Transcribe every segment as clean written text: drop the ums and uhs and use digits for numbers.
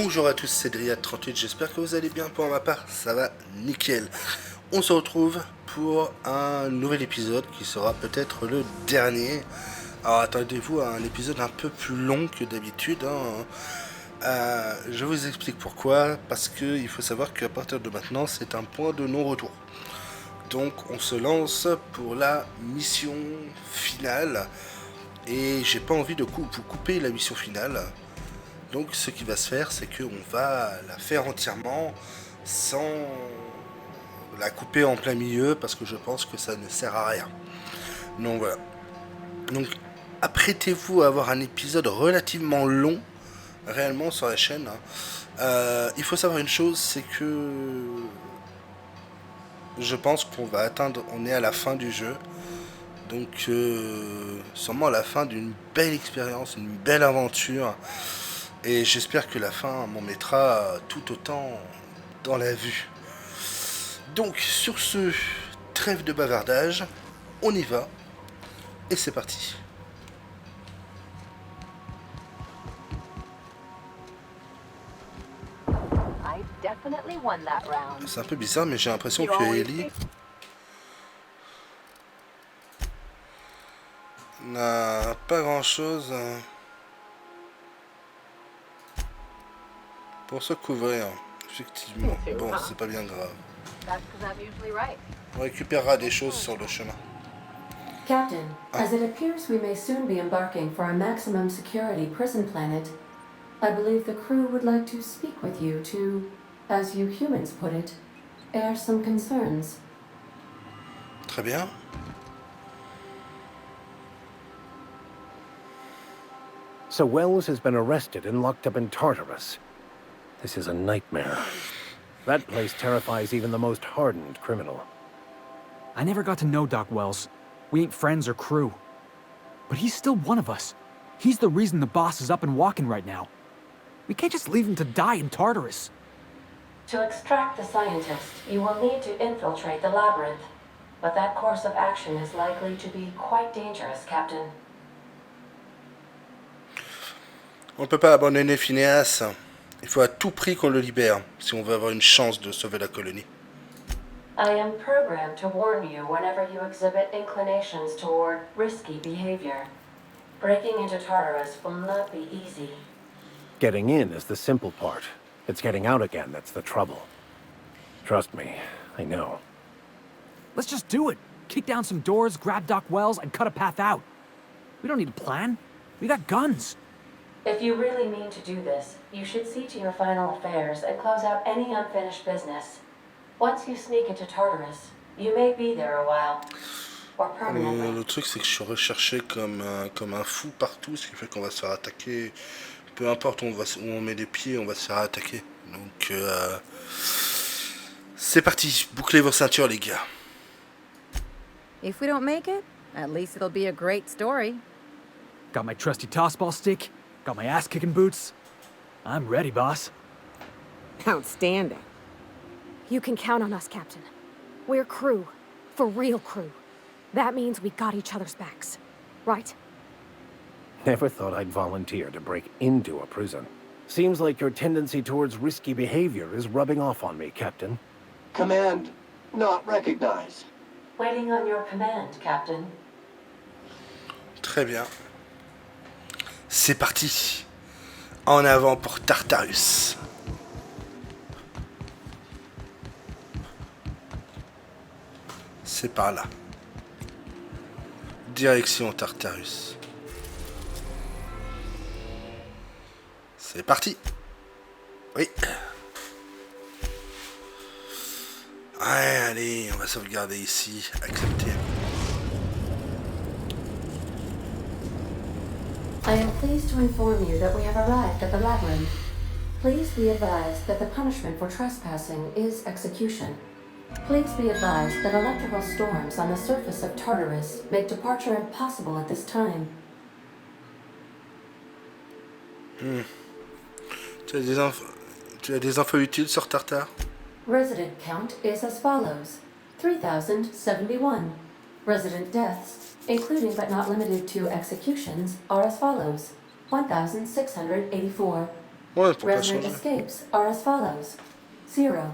Bonjour à tous, c'est Dryade38, j'espère que vous allez bien. Pour ma part, ça va nickel. On se retrouve pour un nouvel épisode qui sera peut-être le dernier. Alors attendez-vous à un épisode un peu plus long que d'habitude. Je vous explique pourquoi. Parce qu'il faut savoir qu'à partir de maintenant, c'est un point de non-retour. Donc on se lance pour la mission finale. Et j'ai pas envie de vous couper la mission finale. Donc ce qui va se faire, c'est qu'on va la faire entièrement sans la couper en plein milieu parce que je pense que ça ne sert à rien. Donc voilà. Donc apprêtez-vous à avoir un épisode relativement long, réellement sur la chaîne. Il faut savoir une chose, c'est que je pense qu'on va atteindre, on est à la fin du jeu. Donc sûrement à la fin d'une belle expérience, une belle aventure. Et j'espère que la fin m'en mettra tout autant dans la vue. Donc sur ce, trêve de bavardage, on y va. Et c'est parti. C'est un peu bizarre, mais j'ai l'impression que Ellie n'a pas grand chose pour se couvrir. Effectivement. Bon, c'est pas bien grave. On récupérera des choses sur le chemin. Captain, as it appears we may soon be embarking for a maximum security prison planet, I believe the crew would like to speak with you to, as you humans put it, air some concerns. Très bien. So Wells has been arrested and locked up in Tartarus. This is a nightmare. That place terrifies even the most hardened criminal. I never got to know Doc Wells. We ain't friends or crew. But he's still one of us. He's the reason the boss is up and walking right now. We can't just leave him to die in Tartarus. To extract the scientist, you will need to infiltrate the labyrinth. But that course of action is likely to be quite dangerous, Captain. On ne peut pas abandonner Phineas. Il faut à tout prix qu'on le libère, si on veut avoir une chance de sauver la colonie. I am programmed to warn you whenever you exhibit inclinations toward risky behavior. Breaking into Tartarus will not be easy. Getting in is the simple part. It's getting out again that's the trouble. Trust me, I know. Let's just do it. Kick down some doors, grab Doc Wells, and cut a path out. We don't need a plan. We got guns. If you really mean to do this, you should see to your final affairs and close out any unfinished business. Once you sneak into Tartarus, you may be there a while. Or permanently. Le truc, c'est que je suis recherché comme un fou partout, ce qui fait qu'on va se faire attaquer. Peu importe où on met les pieds, on va se faire attaquer. Donc, c'est parti. Bouclez vos ceintures, les gars. If we don't make it, at least it'll be a great story. Got my trusty tossball stick. Got my ass-kicking boots. I'm ready, boss. Outstanding. You can count on us, Captain. We're crew. For real crew. That means we got each other's backs. Right? Never thought I'd volunteer to break into a prison. Seems like your tendency towards risky behavior is rubbing off on me, Captain. Command not recognized. Waiting on your command, Captain. Très bien. C'est parti. En avant pour Tartarus. C'est par là. Direction Tartarus. C'est parti. Oui. Ouais, allez, on va sauvegarder ici. Accepter. I am pleased to inform you that we have arrived at the labyrinth. Please be advised that the punishment for trespassing is execution. Please be advised that electrical storms on the surface of Tartarus make departure impossible at this time. Tu as des infos utiles sur Tartare? Resident count is as follows: 3,071. Resident deaths, including but not limited to executions, are as follows: 1,684. Ouais, pour pas Resident changer. escapes are as follows. 0.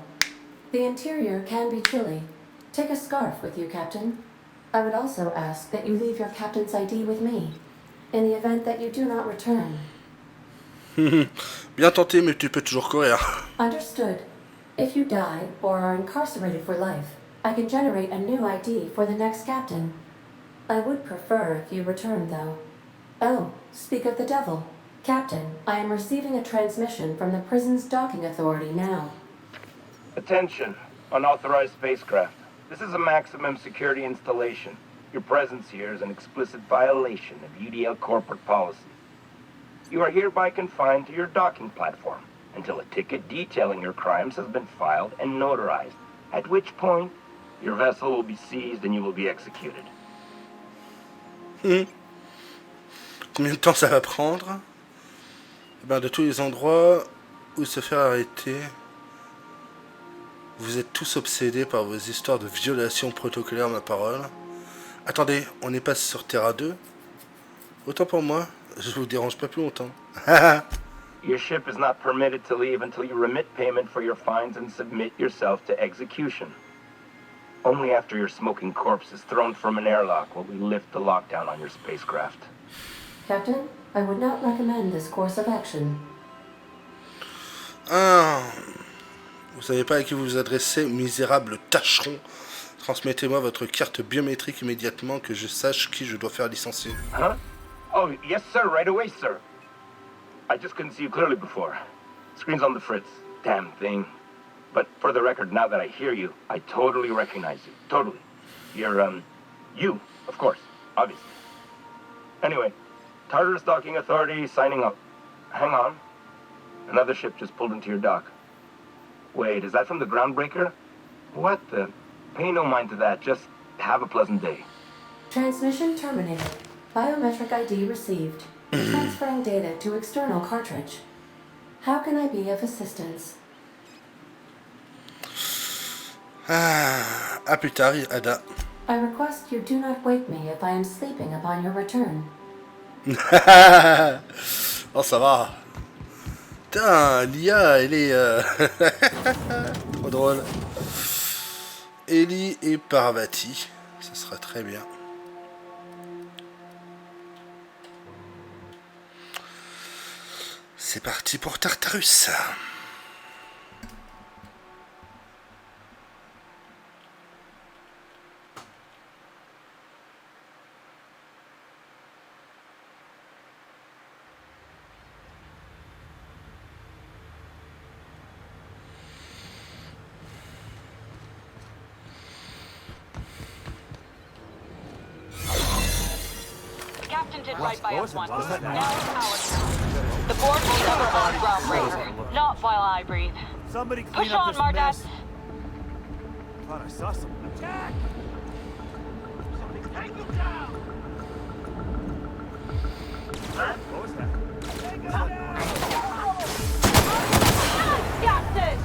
The interior can be chilly. Take a scarf with you, Captain. I would also ask that you leave your captain's ID with me, in the event that you do not return. Bien tenté, mais tu peux toujours courir. Understood. If you die or are incarcerated for life, I can generate a new ID for the next captain. I would prefer if you returned, though. Oh, speak of the devil. Captain, I am receiving a transmission from the prison's docking authority now. Attention, unauthorized spacecraft. This is a maximum security installation. Your presence here is an explicit violation of UDL corporate policy. You are hereby confined to your docking platform until a ticket detailing your crimes has been filed and notarized, at which point your vessel will be seized and you will be executed. Combien de temps ça va prendre? Eh ben, de tous les endroits où se faire arrêter, vous êtes tous obsédés par vos histoires de violations protocolaires, ma parole. Attendez, on n'est pas sur Terra 2? Autant pour moi, je vous dérange pas plus longtemps. Your ship is not permitted to leave until you remit payment for your fines and submit yourself to execution. Only after your smoking corpse is thrown from an airlock will we lift the lockdown on your spacecraft. Captain, I would not recommend this course of action. Ah, vous savez pas à qui vous vous adressez, misérable tâcheron. Transmettez-moi votre carte biométrique immédiatement que je sache qui je dois faire licencier. Huh? Oh, yes, sir. Right away, sir. I just couldn't see you clearly before. Screen's on the fritz. Damn thing. But for the record, now that I hear you, I totally recognize you. Totally. You're, you, of course. Obviously. Anyway, Tartarus Docking Authority signing up. Hang on. Another ship just pulled into your dock. Wait, is that from the Groundbreaker? What the... Pay no mind to that. Just have a pleasant day. Transmission terminated. Biometric ID received. Transferring data to external cartridge. How can I be of assistance? Ah, à plus tard, Ada. I request you do not wake me if I am sleeping upon your return. Oh, ça va. Putain, l'IA, elle est... trop drôle. Ellie et Parvati. Ça sera très bien. C'est parti pour Tartarus. Captain did right by us once. Now it's ours. The board will never own Groundbreaker. Not while I breathe. Somebody clean Push up on, this Mardas. mess. Thought I saw some attack. Somebody take him down. What was that? Take him down. Captain!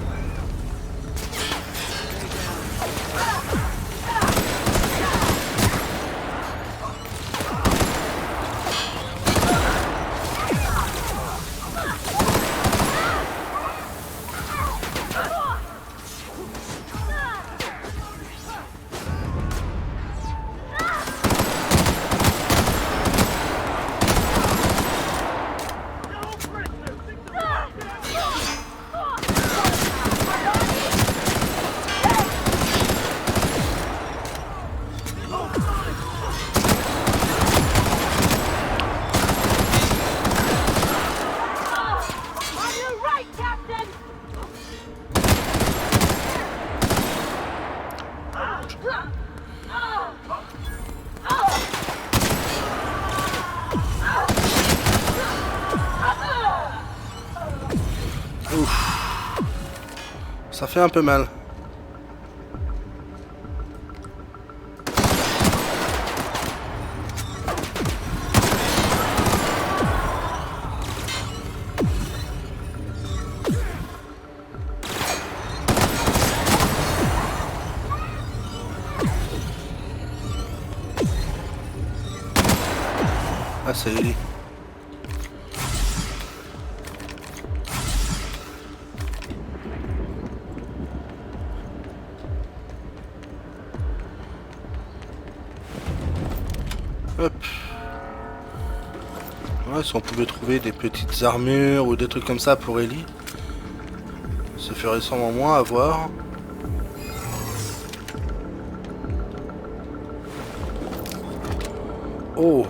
Ça fait un peu mal. Ah, c'est Ellie. Hop. Ouais, si on pouvait trouver des petites armures ou des trucs comme ça pour Ellie, ça ferait sûrement moins à voir. Oh.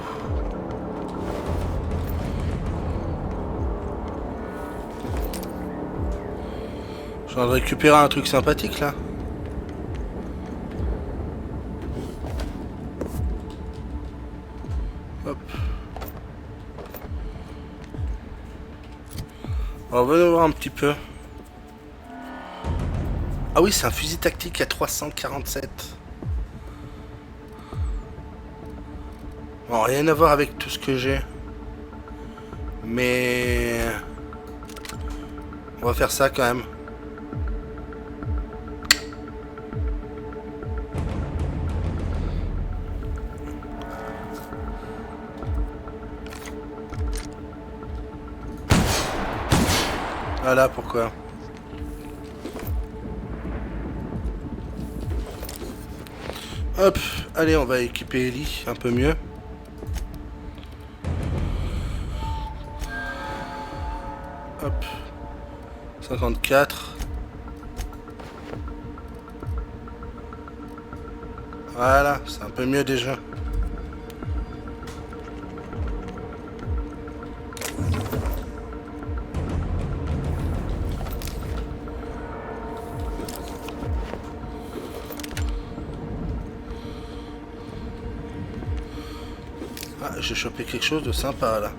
Je viens de récupérer un truc sympathique là. Hop. Alors venons voir un petit peu. Ah oui, c'est un fusil tactique à 347. Bon, rien à voir avec tout ce que j'ai. Mais... on va faire ça quand même. Voilà pourquoi. Hop, allez, on va équiper Ellie un peu mieux. Hop, 54. Voilà, c'est un peu mieux déjà. Ah, j'ai chopé quelque chose de sympa là.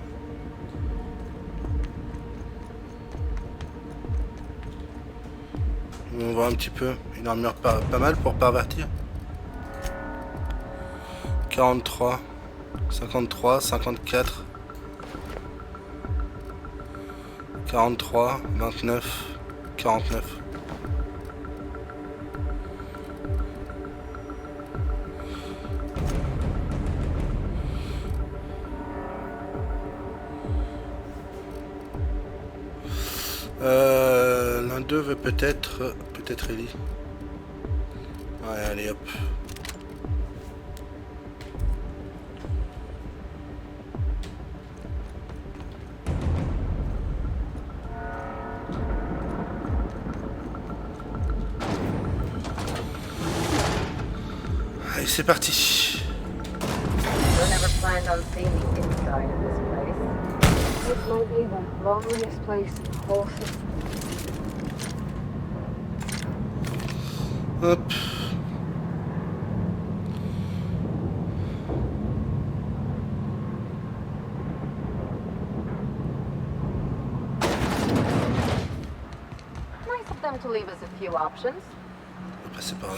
On voit un petit peu. Une armure pas mal pour partir. 43, 53, 54, 43, 29, 49. L'un d'eux veut peut-être Ellie. Ouais, allez hop. Allez, c'est parti. Never planned on seeing the inside of this place. It might be the loneliest place in the whole city. Hop. Nice of them to leave us a few options. On va passer par là.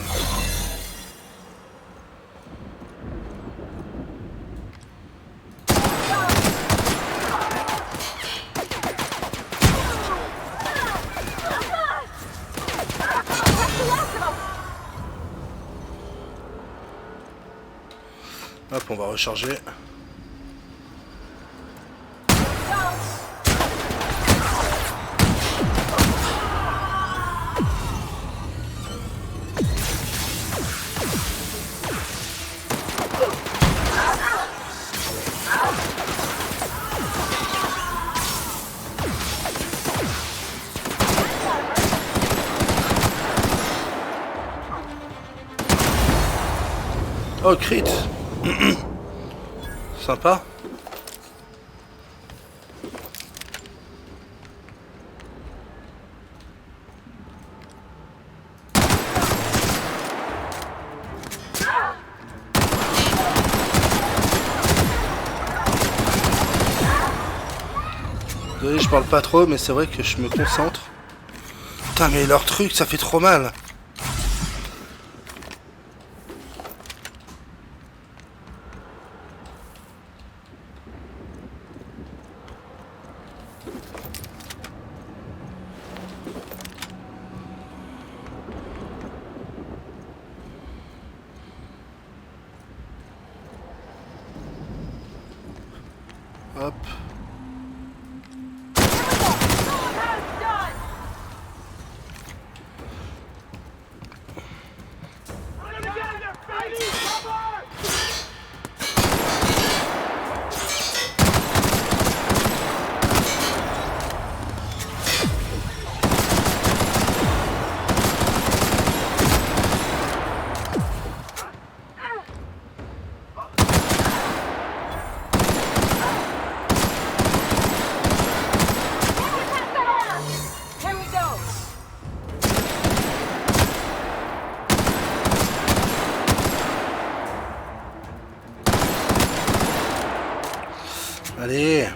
Hop, on va recharger. Oh, crit. Sympa. Désolé, je parle pas trop, mais c'est vrai que je me concentre. Putain, mais leur truc, ça fait trop mal. Hop. Allez.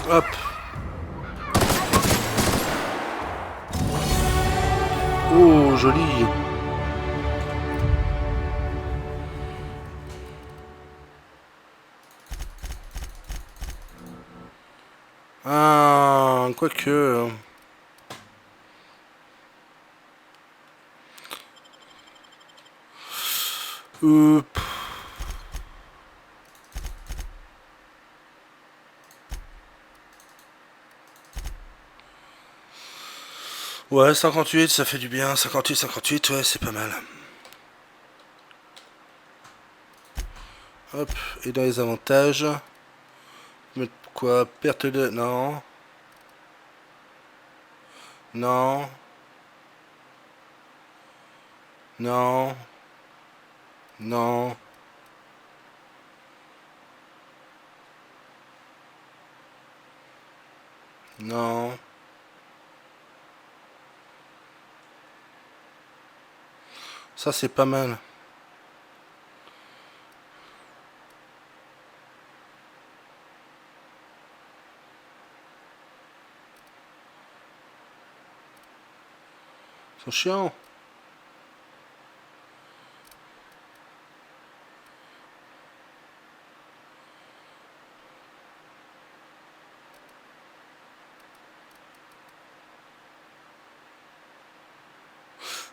Hop. Oh, joli. Ah, quoique. Pff. Ouais, 58, ça fait du bien. 58, 58, ouais, c'est pas mal. Hop, et dans les avantages... Mais quoi, perte de... Non. Non. Non. Non. Non. Ça, c'est pas mal. Ils sont chiants.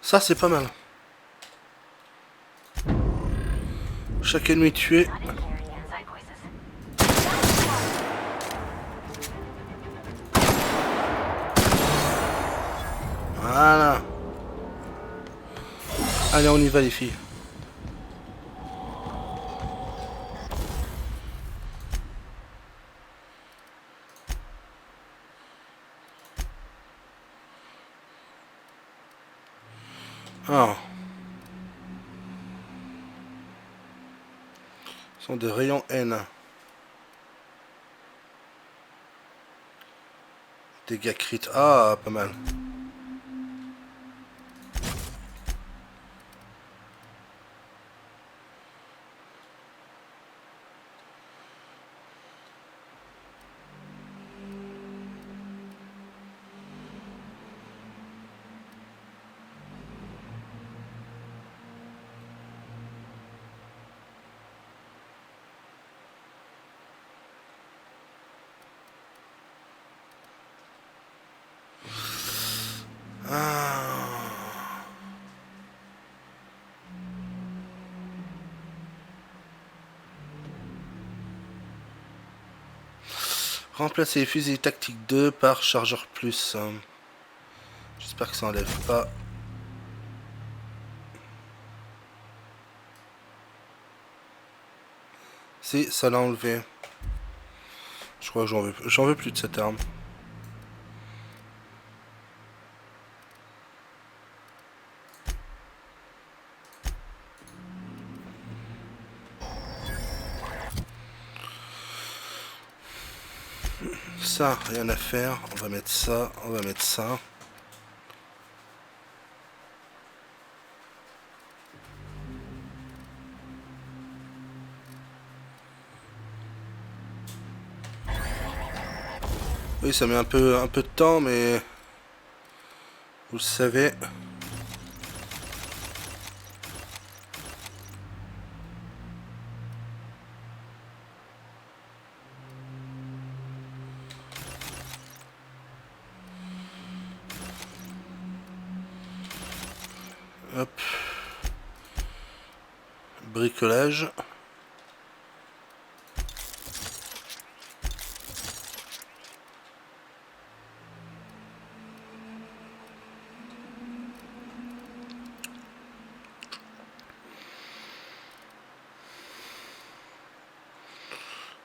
Ça, c'est pas mal. Chaque ennemi tué. Voilà. Allez, on y va les filles. Ah. Ce sont des rayons N. Dégâts crit. Ah, pas mal. Remplacer les fusils tactiques 2 par chargeur plus. J'espère que ça enlève pas. Si, ça l'a enlevé. Je crois que j'en veux plus de cette arme. Ça, rien à faire. On va mettre ça, on va mettre ça. Oui, ça met un peu de temps, mais vous le savez. Hop. Bricolage.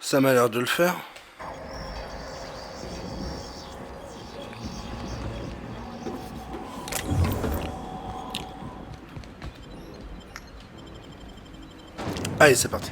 Ça m'a l'air de le faire. Allez, c'est parti.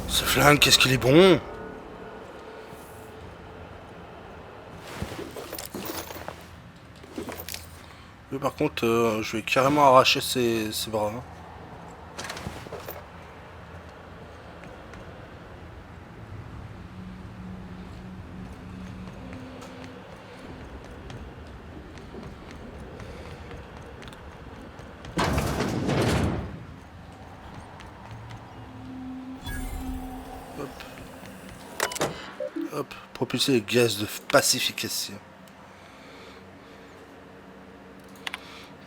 Ce flingue, qu'est-ce qu'il est bon! Lui, par contre, je vais carrément arracher ses bras. Hop, propulser les gaz de pacification.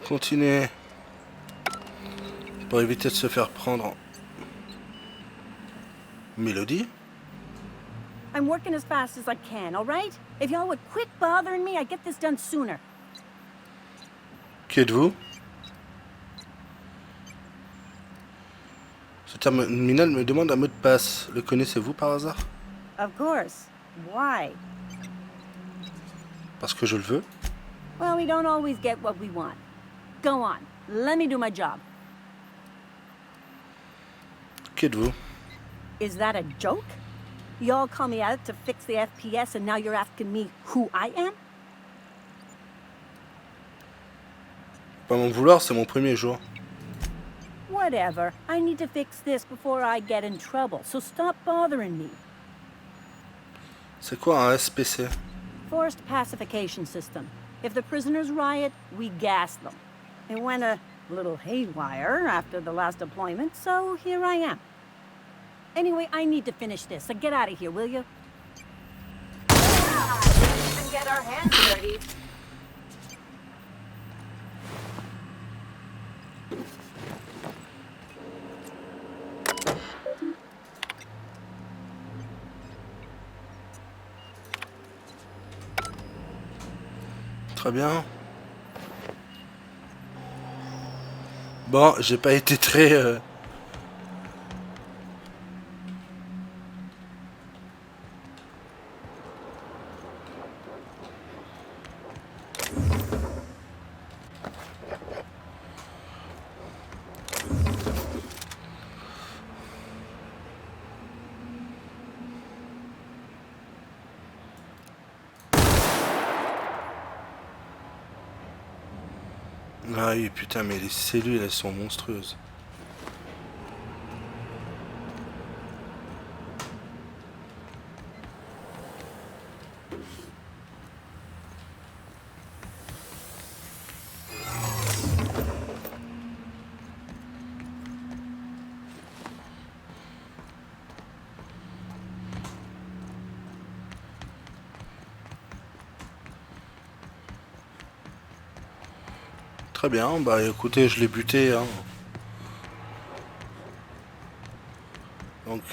Continuer pour éviter de se faire prendre en mélodie. I'm working as fast as I can, all right? If y'all would quit bothering me, I'd get this done sooner. Qui êtes-vous? Ce terminal me demande un mot de passe. Le connaissez-vous par hasard? Of course. Why? Parce que je le veux. Well, we don't always get what we want. Go on. Let me do my job. Qui êtes-vous? Is that a joke? Y'all call me out to fix the FPS and now you're asking me who I am? Pas m'en vouloir, c'est mon premier jour. Whatever. I need to fix this before I get in trouble, so stop bothering me. C'est quoi un SPC? Forced pacification system. If the prisoners riot, we gas them. It went a little haywire after the last deployment, so here I am. Anyway, I need to finish this, so get out of here, will you? And get our hands dirty. Très bien. Bon, j'ai pas été très... Ah oui, putain, mais les cellules, elles sont monstrueuses. Très bien, bah écoutez, je l'ai buté, hein. Donc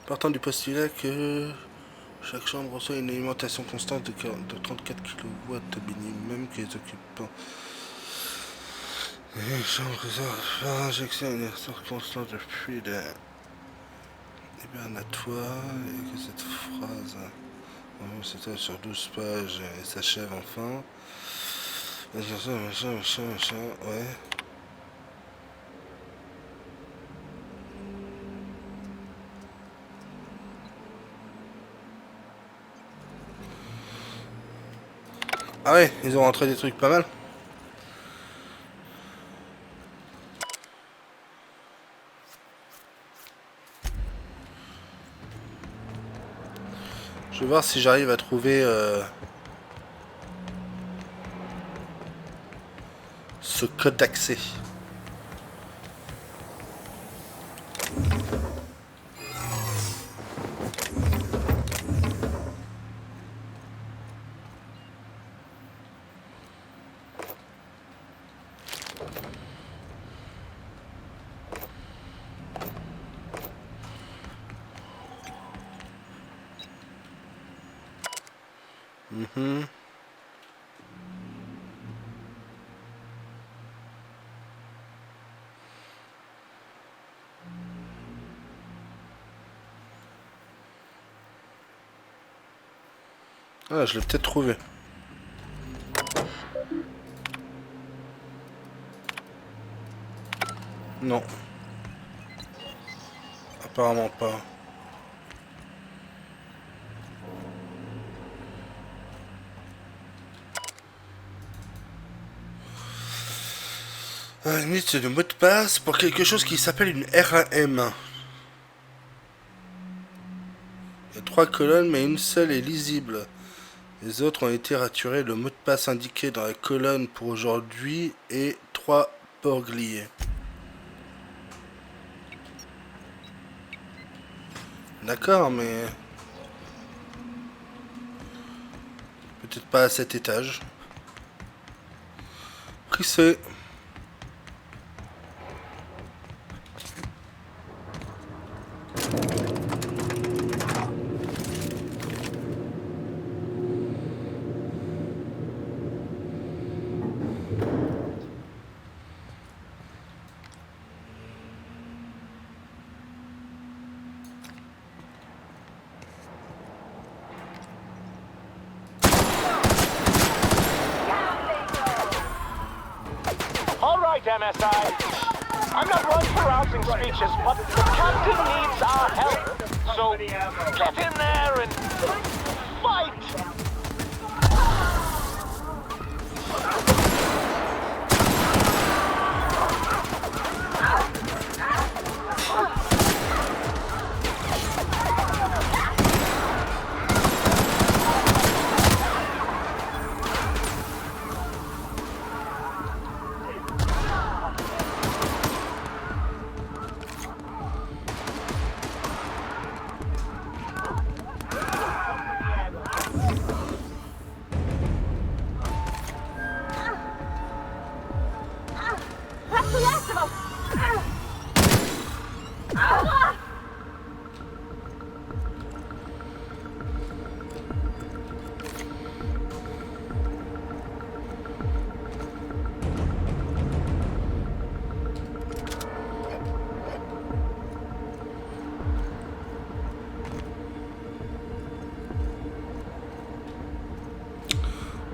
Partant du postulat que chaque chambre reçoit une alimentation constante de 34 kW minimum que les occupants. Les chambres reçoivent par injection une sorte constante de fluide hibernatoire et que cette phrase s'étale sur 12 pages et s'achève enfin. Ouais. Ah ouais, ils ont rentré des trucs pas mal. Je vais voir si j'arrive à trouver ce code d'accès. Ah, je l'ai peut-être trouvé. Non. Apparemment pas. À la limite, c'est le mot de passe pour quelque chose qui s'appelle une RAM. Il y a 3 colonnes, mais une seule est lisible. Les autres ont été raturés. Le mot de passe indiqué dans la colonne pour aujourd'hui est 3 porgliers. D'accord, mais... peut-être pas à cet étage. Qui sait ? MSI. I'm not one for rousing speeches, but the captain needs our help. So get in there and fight!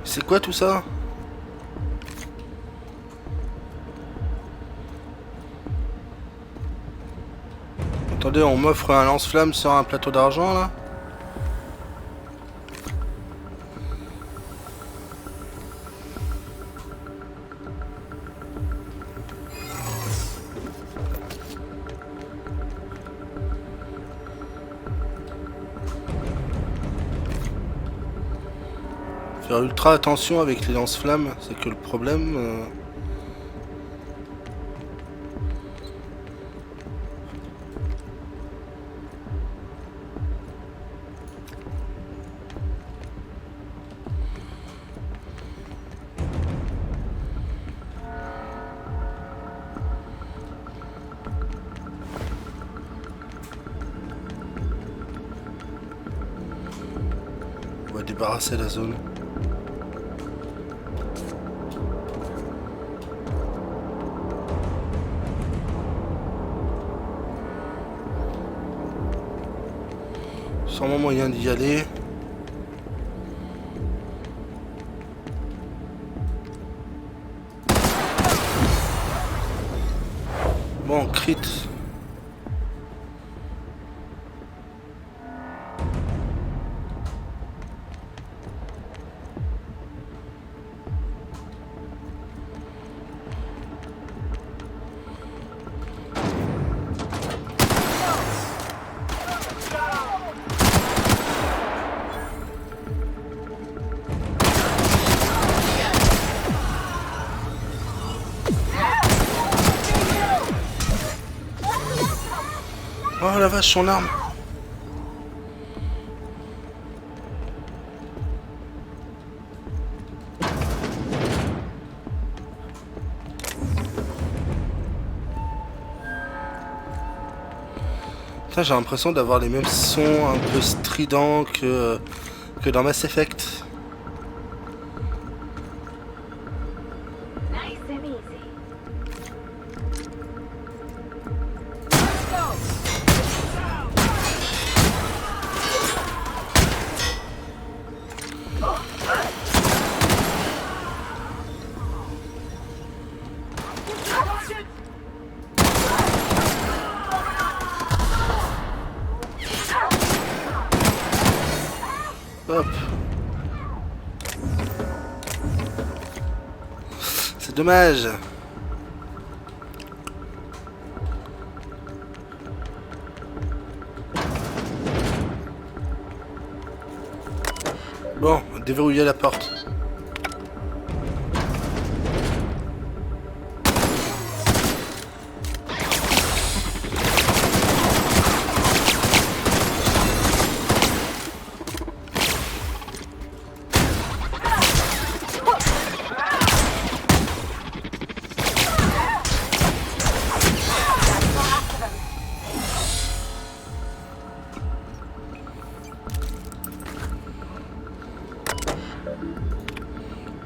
C'est quoi tout ça? Attendez, on m'offre un lance-flamme sur un plateau d'argent là? Faire ultra attention avec les lance-flammes, c'est que le problème... On va débarrasser la zone. Sûrement moyen d'y aller. Bon, crit. Oh la vache, son arme. Putain, j'ai l'impression d'avoir les mêmes sons un peu stridents que dans Mass Effect. Hop. C'est dommage. Bon, déverrouiller la porte.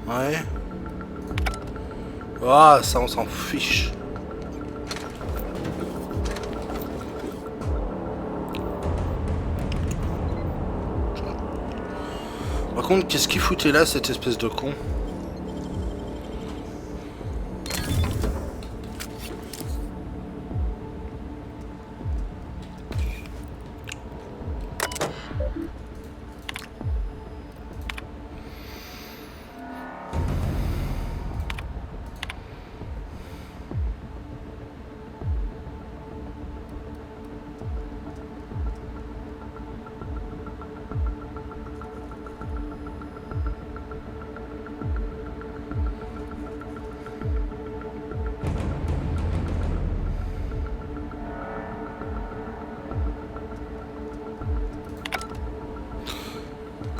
Ouais. Ah, ça on s'en fiche. Par contre, qu'est-ce qu'il foutait là, cette espèce de con?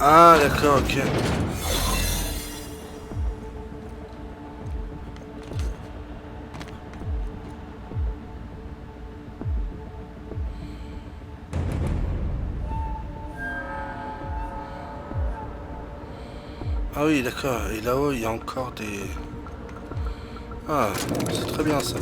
Ah d'accord, ok. Ah oui, d'accord. Et là-haut, il y a encore des... Ah, c'est très bien ça.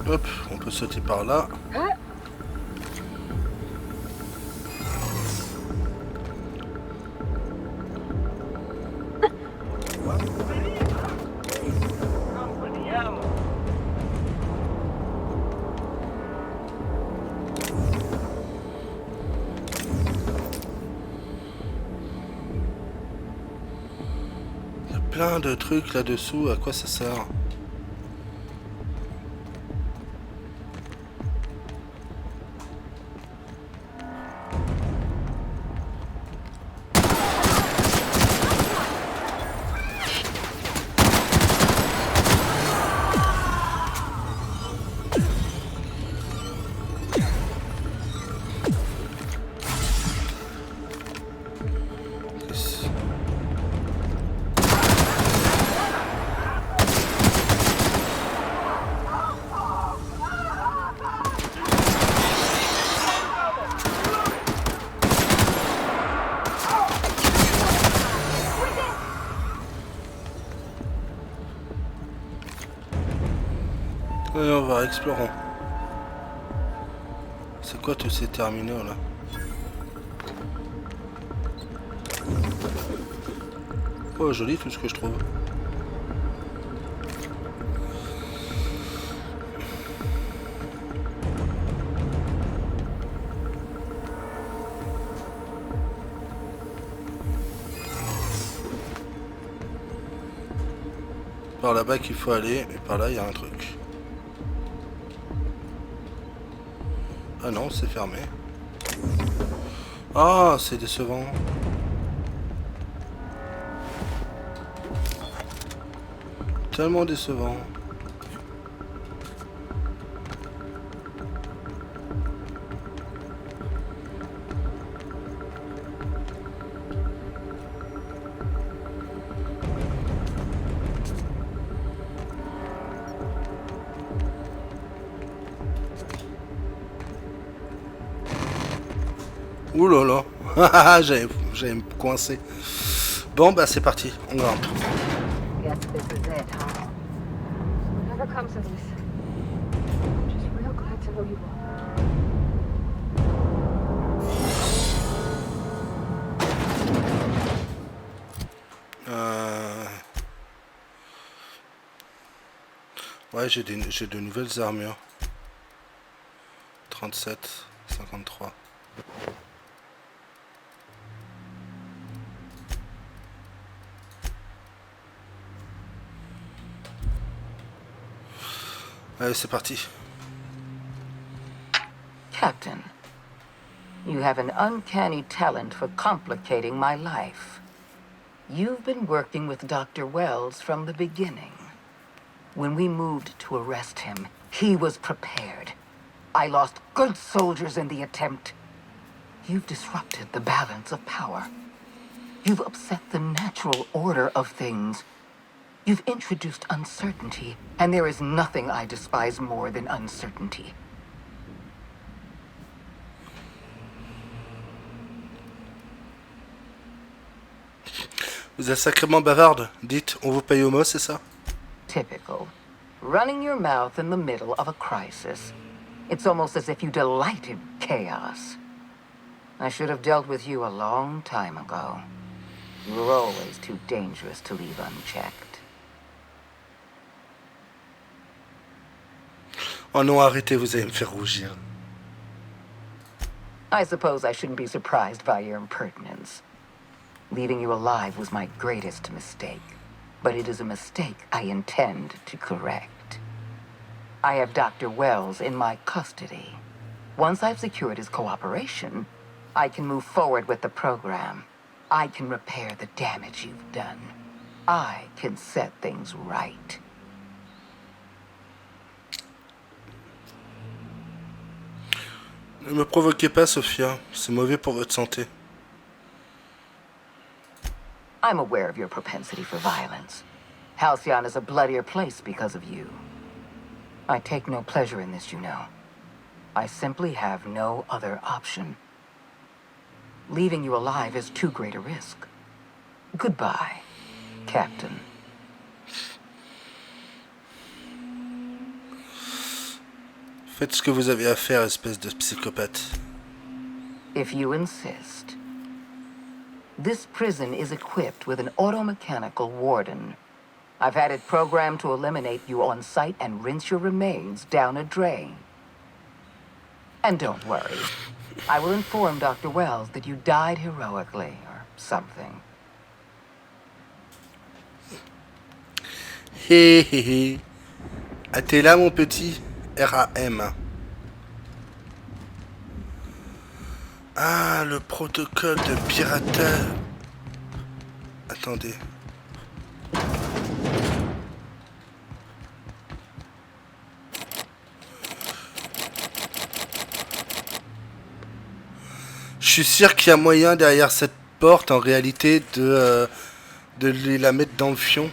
Hop, on peut sauter par là. Il y a plein de trucs là-dessous, à quoi ça sert? Allez, on va explorer. C'est quoi tous ces terminaux là? Oh, joli tout ce que je trouve. Par là-bas qu'il faut aller, et par là il y a un truc. Ah non, c'est fermé. Ah, c'est décevant. Tellement décevant. Ouh là là, j'allais me coincer. Bon bah c'est parti, on grimpe. Guess this is it, huh? Whatever comes of this, I'm just real glad to know you all. Ouais, j'ai de nouvelles armures. 37, 53. Allez, c'est parti. Captain, you have an uncanny talent for complicating my life. You've been working with Dr. Wells from the beginning. When we moved to arrest him, he was prepared. I lost good soldiers in the attempt. You've disrupted the balance of power. You've upset the natural order of things. You've introduced uncertainty, and there is nothing I despise more than uncertainty. Vous êtes sacrément bavarde. Dites, on vous paye au mot, c'est ça? Typical. Running your mouth in the middle of a crisis. It's almost as if you delight in chaos. I should have dealt with you a long time ago. You were always too dangerous to leave unchecked. Oh non, arrêtez, vous allez me faire rougir. I suppose I shouldn't be surprised by your impertinence. Leaving you alive was my greatest mistake, but it is a mistake I intend to correct. I have Dr. Wells in my custody. Once I've secured his cooperation, I can move forward with the program. I can repair the damage you've done. I can set things right. Ne me provoquez pas, Sophia. C'est mauvais pour votre santé. I'm aware of your propensity for violence. Halcyon is a bloodier place because of you. I take no pleasure in this, you know. I simply have no other option. Leaving you alive is too great a risk. Goodbye, Captain. Faites ce que vous avez à faire, espèce de psychopathe. If you insist. This prison is equipped with an automechanical warden. I've had it programmed to eliminate you on sight and rinse your remains down a drain. And don't worry. I will inform Dr. Wells that you died heroically or something. Hé hé hé. Ah, t'es là, mon petit RAM. Ah, le protocole de piratage. Attendez. Je suis sûr qu'il y a moyen derrière cette porte, en réalité, de la mettre dans le fion.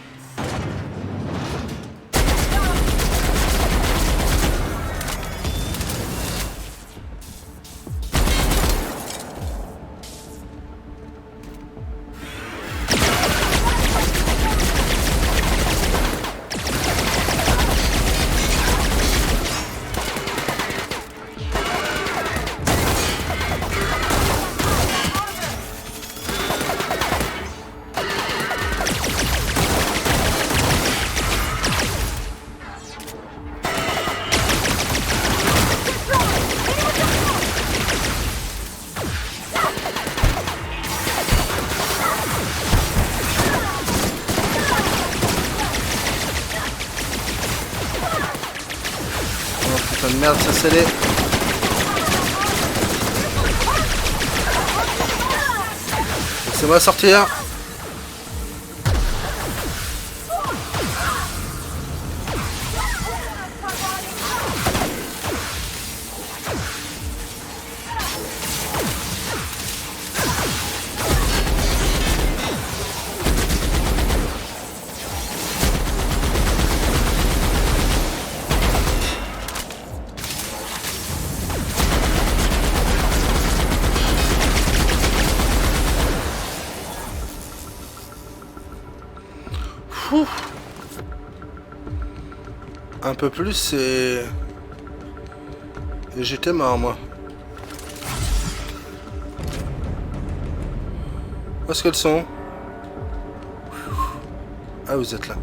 Merde, ça scellé. Laissez-moi sortir. Un peu plus, c'est... Et j'étais mort, moi. Où est-ce qu'elles sont? Ah, vous êtes là.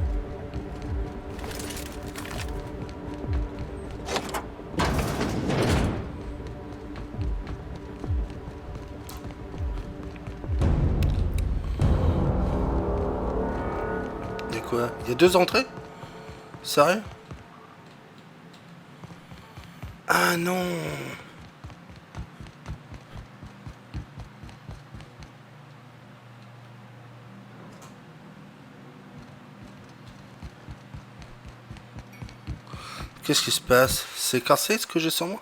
Il y a quoi? Il y a 2 entrées? Sérieux? Ah non! Qu'est-ce qui se passe? C'est cassé ce que j'ai sur moi?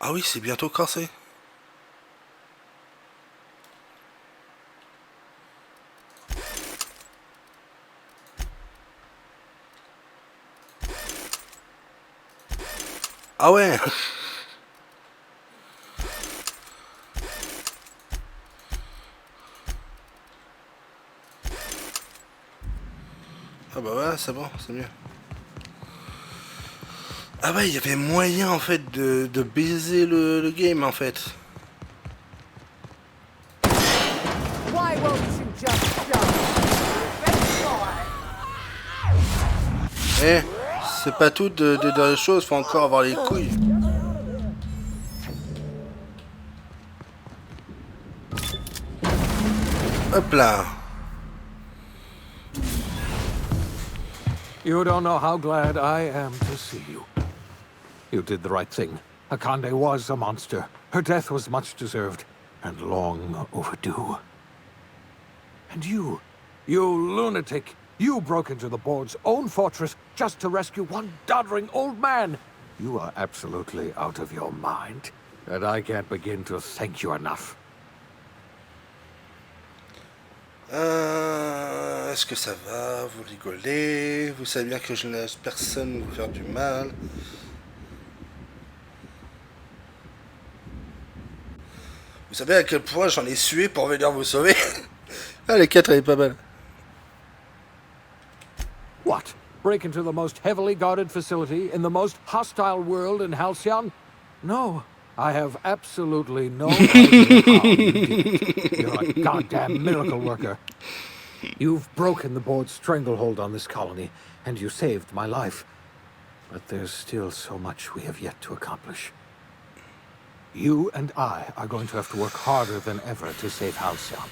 Ah oui, c'est bientôt cassé. Ah ouais. Ah bah ouais, c'est bon, c'est mieux. Ah ouais, il y avait moyen en fait de baiser le game en fait. Eh, c'est pas tout de choses, faut encore avoir les couilles. Hop là. You don't know how glad I am to see you. You did the right thing. Akande was a monster. Her death was much deserved, and long overdue. And you lunatic, you broke into the board's own fortress just to rescue one doddering old man. You are absolutely out of your mind, and I can't begin to thank you enough. Est-ce que ça va? Vous rigolez? Vous savez bien que je ne laisse personne vous faire du mal. Vous savez à quel point j'en ai sué pour venir vous sauver? Ah, les 4, elle est pas mal. What? Break into the most heavily guarded facility in the most hostile world in Halcyon? No, I have absolutely no idea how you did it. You're a goddamn miracle worker. You've broken the board's stranglehold on this colony, and you saved my life. But there's still so much we have yet to accomplish. You and I are going to have to work harder than ever to save Halcyon.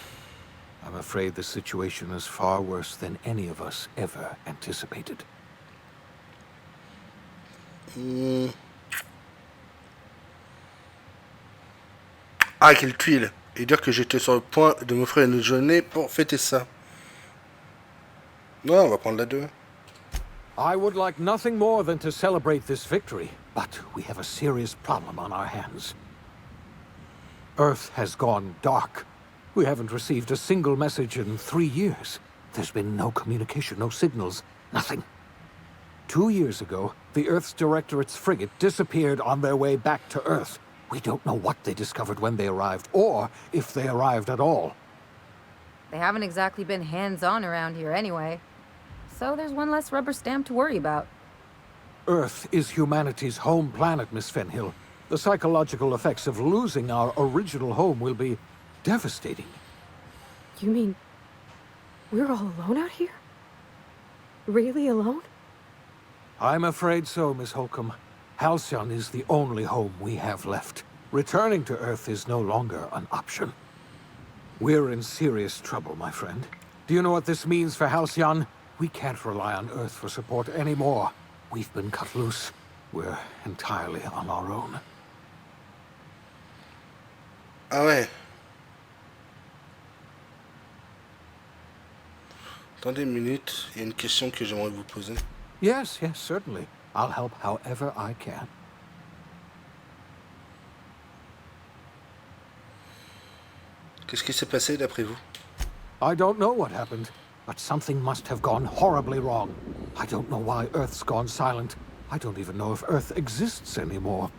I'm afraid the situation is far worse than any of us ever anticipated. Ah, quelle tuile! Et dire que j'étais sur le point de m'offrir une journée pour fêter ça. Ouais, on va prendre la 2. I would like nothing more than to celebrate this victory, but we have a serious problem on our hands. Earth has gone dark. We haven't received a single message in 3 years. There's been no communication, no signals, nothing. 2 years ago, the Earth's Directorate's frigate disappeared on their way back to Earth. We don't know what they discovered when they arrived, or if they arrived at all. They haven't exactly been hands-on around here anyway. So there's one less rubber stamp to worry about. Earth is humanity's home planet, Miss Fenhill. The psychological effects of losing our original home will be devastating. You mean we're all alone out here? Really alone? I'm afraid so, Miss Holcomb. Halcyon is the only home we have left. Returning to Earth is no longer an option. We're in serious trouble, my friend. Do you know what this means for Halcyon? We can't rely on Earth for support anymore. We've been cut loose. We're entirely on our own. Ah ouais. Attendez une minute, il y a une question que j'aimerais vous poser. Yes, yes, certainly. I'll help however I can. Qu'est-ce qui s'est passé d'après vous? I don't know what happened, but something must have gone horribly wrong. I don't know why Earth's gone silent. I don't even know if Earth exists anymore.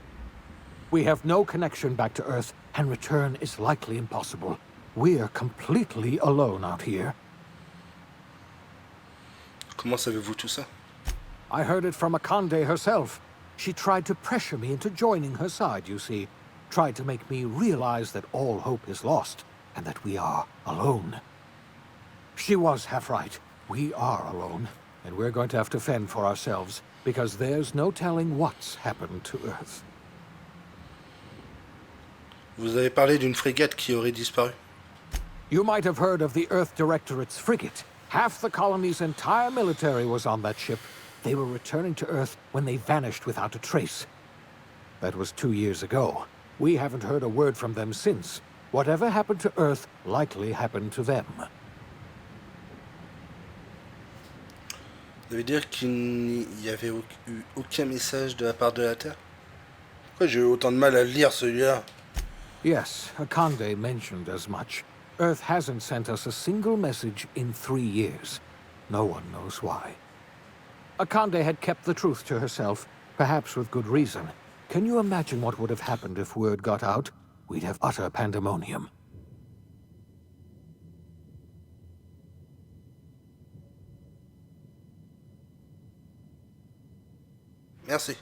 We have no connection back to Earth, and return is likely impossible. We're completely alone out here. Comment savez-vous tout ça? I heard it from Akande herself. She tried to pressure me into joining her side, you see. Tried to make me realize that all hope is lost, and that we are alone. She was half right. We are alone, and we're going to have to fend for ourselves, because there's no telling what's happened to Earth. Vous avez parlé d'une frégate qui aurait disparu. You might have heard of the Earth Directorate's frigate. Half the colony's entire military was on that ship. They were returning to Earth when they vanished without a trace. That was 2 years ago. We haven't heard a word from them since. Whatever happened to Earth likely happened to them. Ça veut dire qu'il n'y avait eu aucun message de la part de la Terre? Pourquoi j'ai eu autant de mal à le lire celui-là? Yes, Akande mentioned as much. Earth hasn't sent us a single message in 3 years. No one knows why. Akande had kept the truth to herself, perhaps with good reason. Can you imagine what would have happened if word got out? We'd have utter pandemonium. Merci.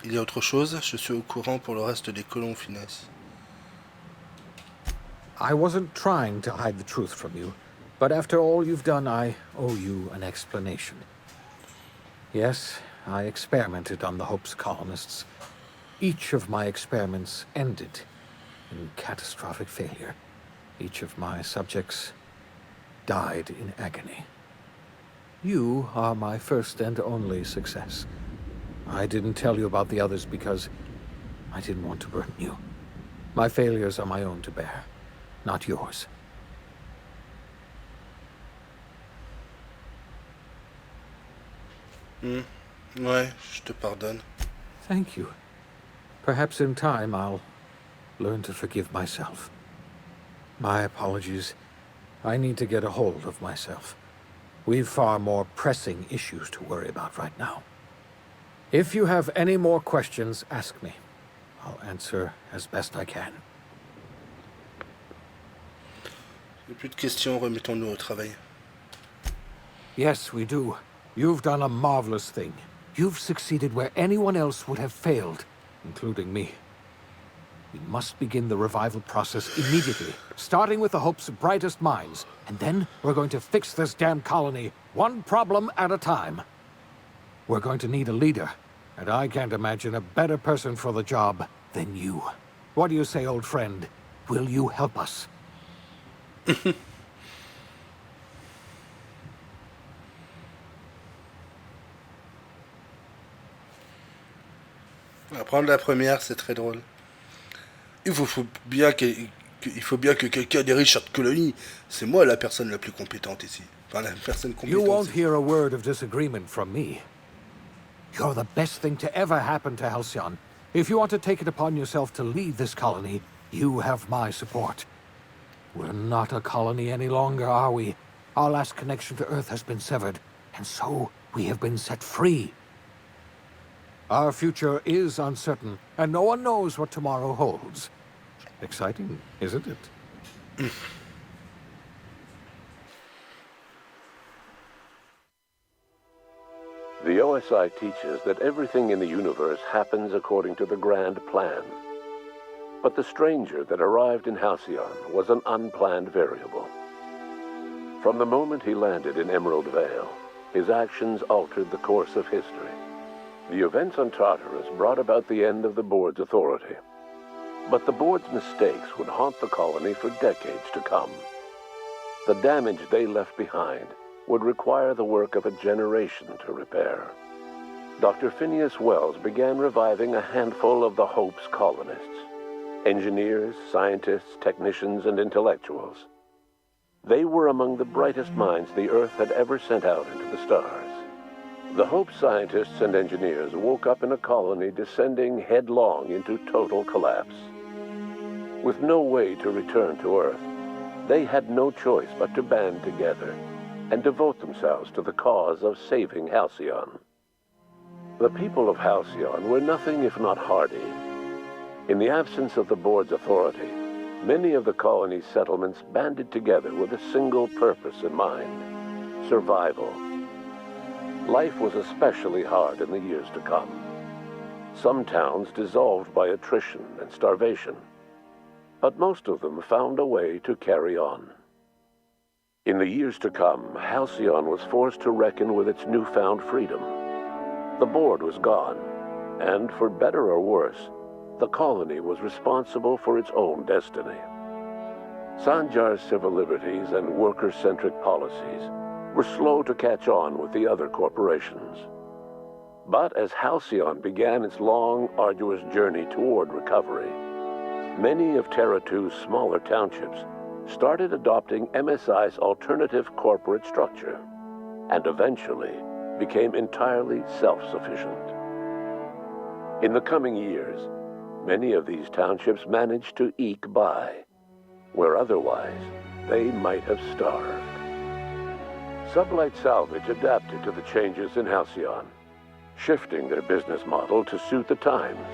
Il y a autre chose, je suis au courant pour le reste des colons finesse. I wasn't trying to hide the truth from you, but after all you've done, I owe you an explanation. Yes, I experimented on the Hope's colonists. Each of my experiments ended in catastrophic failure. Each of my subjects died in agony. You are my first and only success. I didn't tell you about the others because I didn't want to burden you. My failures are my own to bear, not yours. Ouais, je te pardonne. Thank you. Perhaps in time I'll learn to forgive myself. My apologies. I need to get a hold of myself. We've far more pressing issues to worry about right now. If you have any more questions, ask me. I'll answer as best I can. Plus de questions, remettons-nous au travail. Yes, we do. You've done a marvelous thing. You've succeeded where anyone else would have failed, including me. We must begin the revival process immediately, starting with the Hope's brightest minds, and then we're going to fix this damn colony, one problem at a time. We're going to need a leader, and I can't imagine a better person for the job than you. What do you say, old friend? Will you help us? Prendre la première, c'est très drôle. Il faut bien que quelqu'un dirige cette colonie. C'est moi la personne la plus compétente ici. Enfin, la personne compétente. You won't hear a word of disagreement from me. You're the best thing to ever happen to Halcyon. If you want to take it upon yourself to lead this colony, you have my support. We're not a colony any longer, are we? Our last connection to Earth has been severed, and so we have been set free. Our future is uncertain, and no one knows what tomorrow holds. Exciting, isn't it? The OSI teaches that everything in the universe happens according to the grand plan. But the stranger that arrived in Halcyon was an unplanned variable. From the moment he landed in Emerald Vale, his actions altered the course of history. The events on Tartarus brought about the end of the board's authority. But the board's mistakes would haunt the colony for decades to come. The damage they left behind would require the work of a generation to repair. Dr. Phineas Wells began reviving a handful of the Hope's colonists. Engineers, scientists, technicians, and intellectuals. They were among the brightest minds the Earth had ever sent out into the stars. The Hope scientists and engineers woke up in a colony descending headlong into total collapse. With no way to return to Earth, they had no choice but to band together and devote themselves to the cause of saving Halcyon. The people of Halcyon were nothing if not hardy. In the absence of the board's authority, many of the colony's settlements banded together with a single purpose in mind: survival. Life was especially hard in the years to come. Some towns dissolved by attrition and starvation, but most of them found a way to carry on. In the years to come, Halcyon was forced to reckon with its newfound freedom. The board was gone, and for better or worse, the colony was responsible for its own destiny. Sanjar's civil liberties and worker-centric policies were slow to catch on with the other corporations. But as Halcyon began its long, arduous journey toward recovery, many of Terra 2's smaller townships started adopting MSI's alternative corporate structure, and eventually became entirely self-sufficient. In the coming years, many of these townships managed to eke by, where otherwise they might have starved. Sublight Salvage adapted to the changes in Halcyon, shifting their business model to suit the times.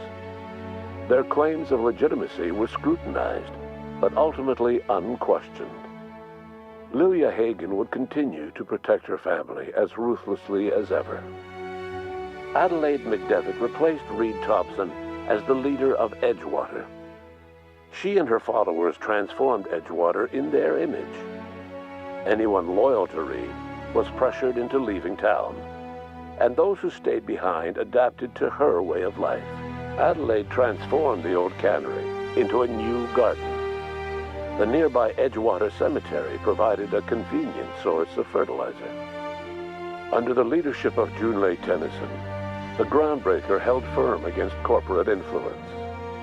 Their claims of legitimacy were scrutinized, but ultimately unquestioned. Lilia Hagen would continue to protect her family as ruthlessly as ever. Adelaide McDevitt replaced Reed Thompson as the leader of Edgewater. She and her followers transformed Edgewater in their image. Anyone loyal to Reed was pressured into leaving town, and those who stayed behind adapted to her way of life. Adelaide transformed the old cannery into a new garden. The nearby Edgewater Cemetery provided a convenient source of fertilizer. Under the leadership of Junlei Tennyson, the Groundbreaker held firm against corporate influence.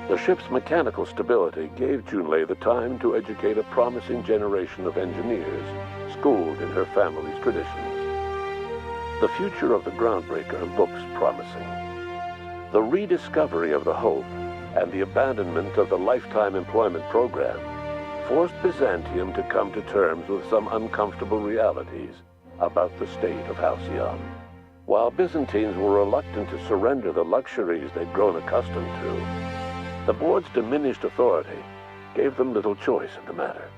The ship's mechanical stability gave Junlei the time to educate a promising generation of engineers schooled in her family's traditions. The future of the Groundbreaker looks promising. The rediscovery of the Hope and the abandonment of the lifetime employment program forced Byzantium to come to terms with some uncomfortable realities about the state of Halcyon. While Byzantines were reluctant to surrender the luxuries they'd grown accustomed to, the board's diminished authority gave them little choice in the matter.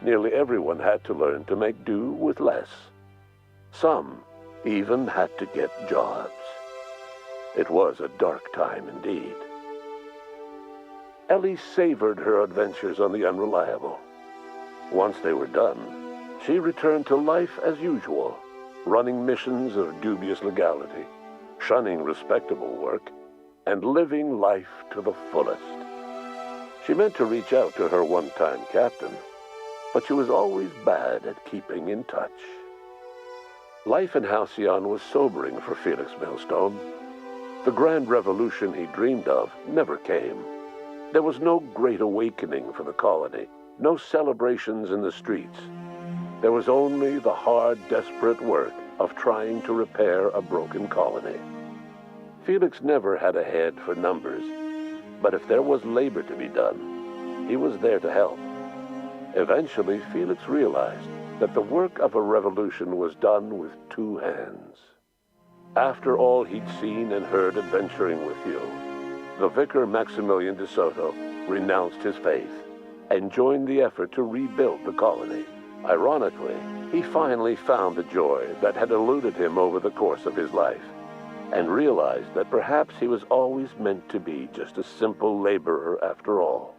nearly everyone had to learn to make do with less. Some even had to get jobs. It was a dark time indeed. Ellie savored her adventures on the Unreliable. Once they were done, she returned to life as usual, running missions of dubious legality, shunning respectable work, and living life to the fullest. She meant to reach out to her one-time captain, but she was always bad at keeping in touch. Life in Halcyon was sobering for Felix Millstone. The grand revolution he dreamed of never came. There was no great awakening for the colony, no celebrations in the streets. There was only the hard, desperate work of trying to repair a broken colony. Felix never had a head for numbers, but if there was labor to be done, he was there to help. Eventually, Felix realized that the work of a revolution was done with two hands. After all he'd seen and heard adventuring with you, the vicar Maximilian de Soto renounced his faith and joined the effort to rebuild the colony. Ironically, he finally found the joy that had eluded him over the course of his life, and realized that perhaps he was always meant to be just a simple laborer after all.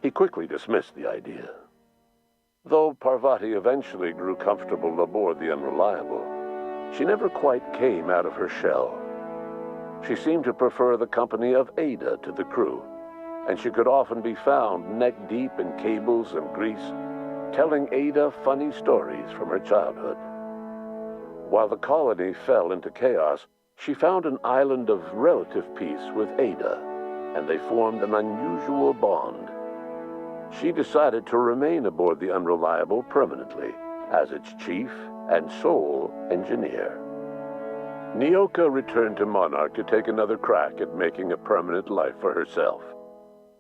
He quickly dismissed the idea. Though Parvati eventually grew comfortable aboard the Unreliable, she never quite came out of her shell. She seemed to prefer the company of Ada to the crew, and she could often be found neck-deep in cables and grease, telling Ada funny stories from her childhood. While the colony fell into chaos, she found an island of relative peace with Ada, and they formed an unusual bond. She decided to remain aboard the Unreliable permanently as its chief and sole engineer. Nyoka returned to Monarch to take another crack at making a permanent life for herself.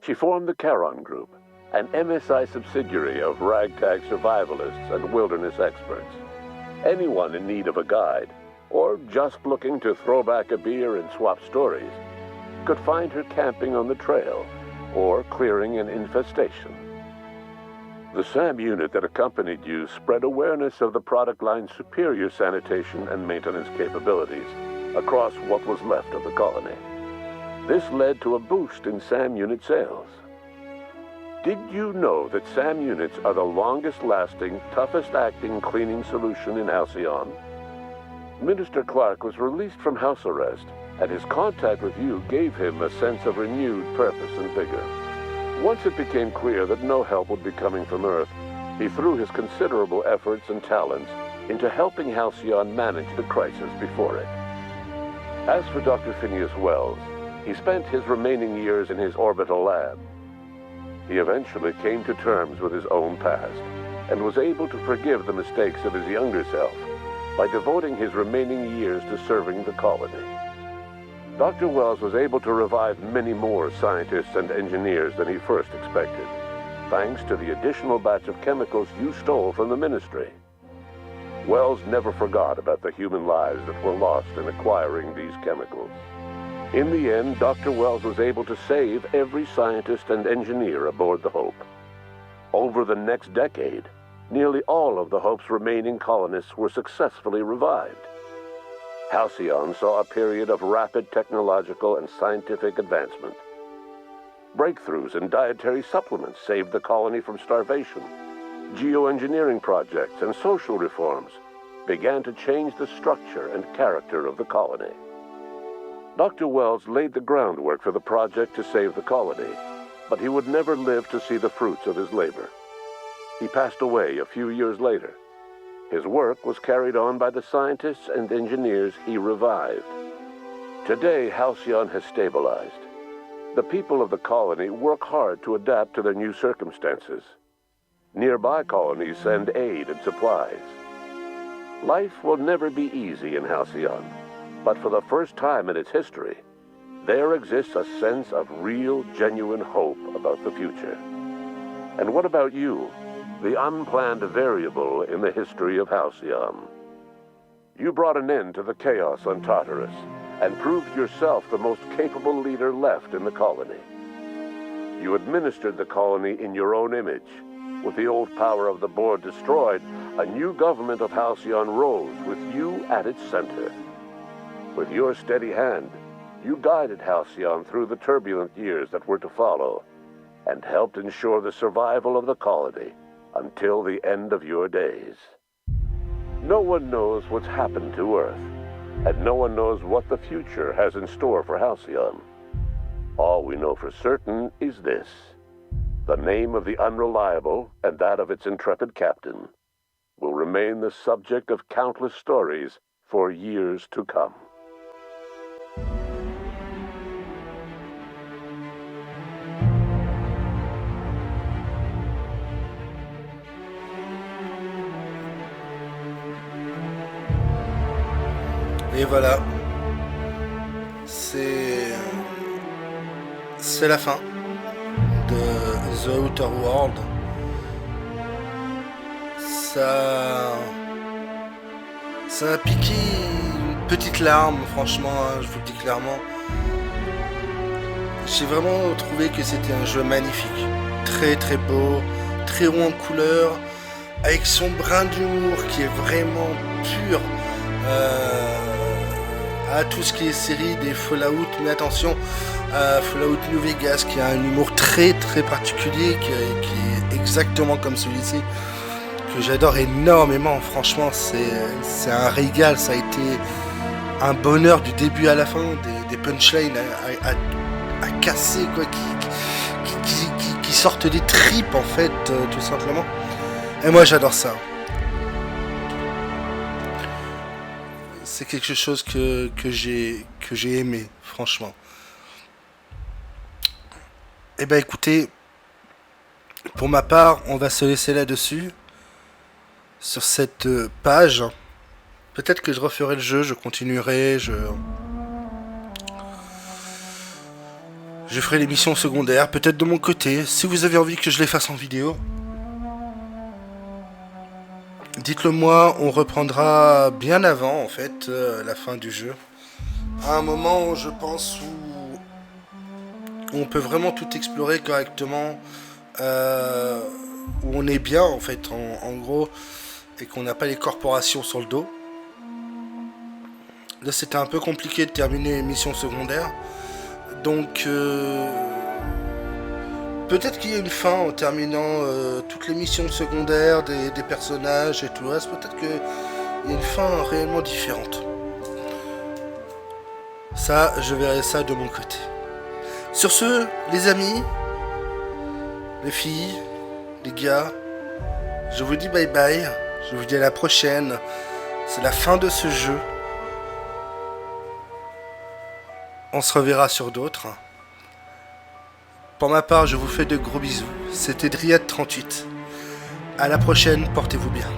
She formed the Charon Group, an MSI subsidiary of ragtag survivalists and wilderness experts. Anyone in need of a guide, or just looking to throw back a beer and swap stories, could find her camping on the trail or clearing an infestation. The SAM unit that accompanied you spread awareness of the product line's superior sanitation and maintenance capabilities across what was left of the colony. This led to a boost in SAM unit sales. Did you know that SAM units are the longest-lasting, toughest-acting cleaning solution in Halcyon? Minister Clark was released from house arrest, and his contact with you gave him a sense of renewed purpose and vigor. Once it became clear that no help would be coming from Earth, he threw his considerable efforts and talents into helping Halcyon manage the crisis before it. As for Dr. Phineas Wells, he spent his remaining years in his orbital lab. He eventually came to terms with his own past and was able to forgive the mistakes of his younger self by devoting his remaining years to serving the colony. Dr. Wells was able to revive many more scientists and engineers than he first expected, thanks to the additional batch of chemicals you stole from the Ministry. Wells never forgot about the human lives that were lost in acquiring these chemicals. In the end, Dr. Wells was able to save every scientist and engineer aboard the Hope. Over the next decade, nearly all of the Hope's remaining colonists were successfully revived. Halcyon saw a period of rapid technological and scientific advancement. Breakthroughs in dietary supplements saved the colony from starvation. Geoengineering projects and social reforms began to change the structure and character of the colony. Dr. Wells laid the groundwork for the project to save the colony, but he would never live to see the fruits of his labor. He passed away a few years later. His work was carried on by the scientists and engineers he revived. Today, Halcyon has stabilized. The people of the colony work hard to adapt to their new circumstances. Nearby colonies send aid and supplies. Life will never be easy in Halcyon, but for the first time in its history, there exists a sense of real, genuine hope about the future. And what about you? The unplanned variable in the history of Halcyon. You brought an end to the chaos on Tartarus and proved yourself the most capable leader left in the colony. You administered the colony in your own image With the old power of the board destroyed, a new government of Halcyon rose with you at its center. With your steady hand, you guided Halcyon through the turbulent years that were to follow, and helped ensure the survival of the colony until the end of your days. No one knows what's happened to Earth, and no one knows what the future has in store for Halcyon. All we know for certain is this: the name of the Unreliable and that of its intrepid captain will remain the subject of countless stories for years to come. Et voilà, c'est la fin de The Outer World. Ça a piqué une petite larme, franchement, hein, je vous le dis clairement. J'ai vraiment trouvé que c'était un jeu magnifique, très très beau, très haut en couleurs, avec son brin d'humour qui est vraiment pur. À tout ce qui est série des Fallout, mais attention, Fallout New Vegas qui a un humour très très particulier, qui est exactement comme celui-ci, que j'adore énormément. Franchement, c'est un régal, ça a été un bonheur du début à la fin, des punchlines à casser, quoi, qui sortent des tripes en fait, tout simplement. Et moi j'adore ça. C'est quelque chose que j'ai aimé, franchement. Eh ben écoutez, pour ma part, on va se laisser là-dessus, sur cette page. Peut-être que je referai le jeu, je continuerai, je ferai les missions secondaires, peut-être de mon côté, si vous avez envie que je les fasse en vidéo. Dites-le moi, on reprendra bien avant, en fait, la fin du jeu. À un moment, je pense, où on peut vraiment tout explorer correctement, où on est bien, en fait, en gros, et qu'on n'a pas les corporations sur le dos. Là, c'était un peu compliqué de terminer les missions secondaires. Donc, peut-être qu'il y a une fin en terminant toutes les missions secondaires des personnages et tout le reste. Peut-être qu'il y a une fin réellement différente. Ça, je verrai ça de mon côté. Sur ce, les amis, les filles, les gars, je vous dis bye bye. Je vous dis à la prochaine. C'est la fin de ce jeu. On se reverra sur d'autres. Pour ma part, je vous fais de gros bisous. C'était Dryade 38. À la prochaine, portez-vous bien.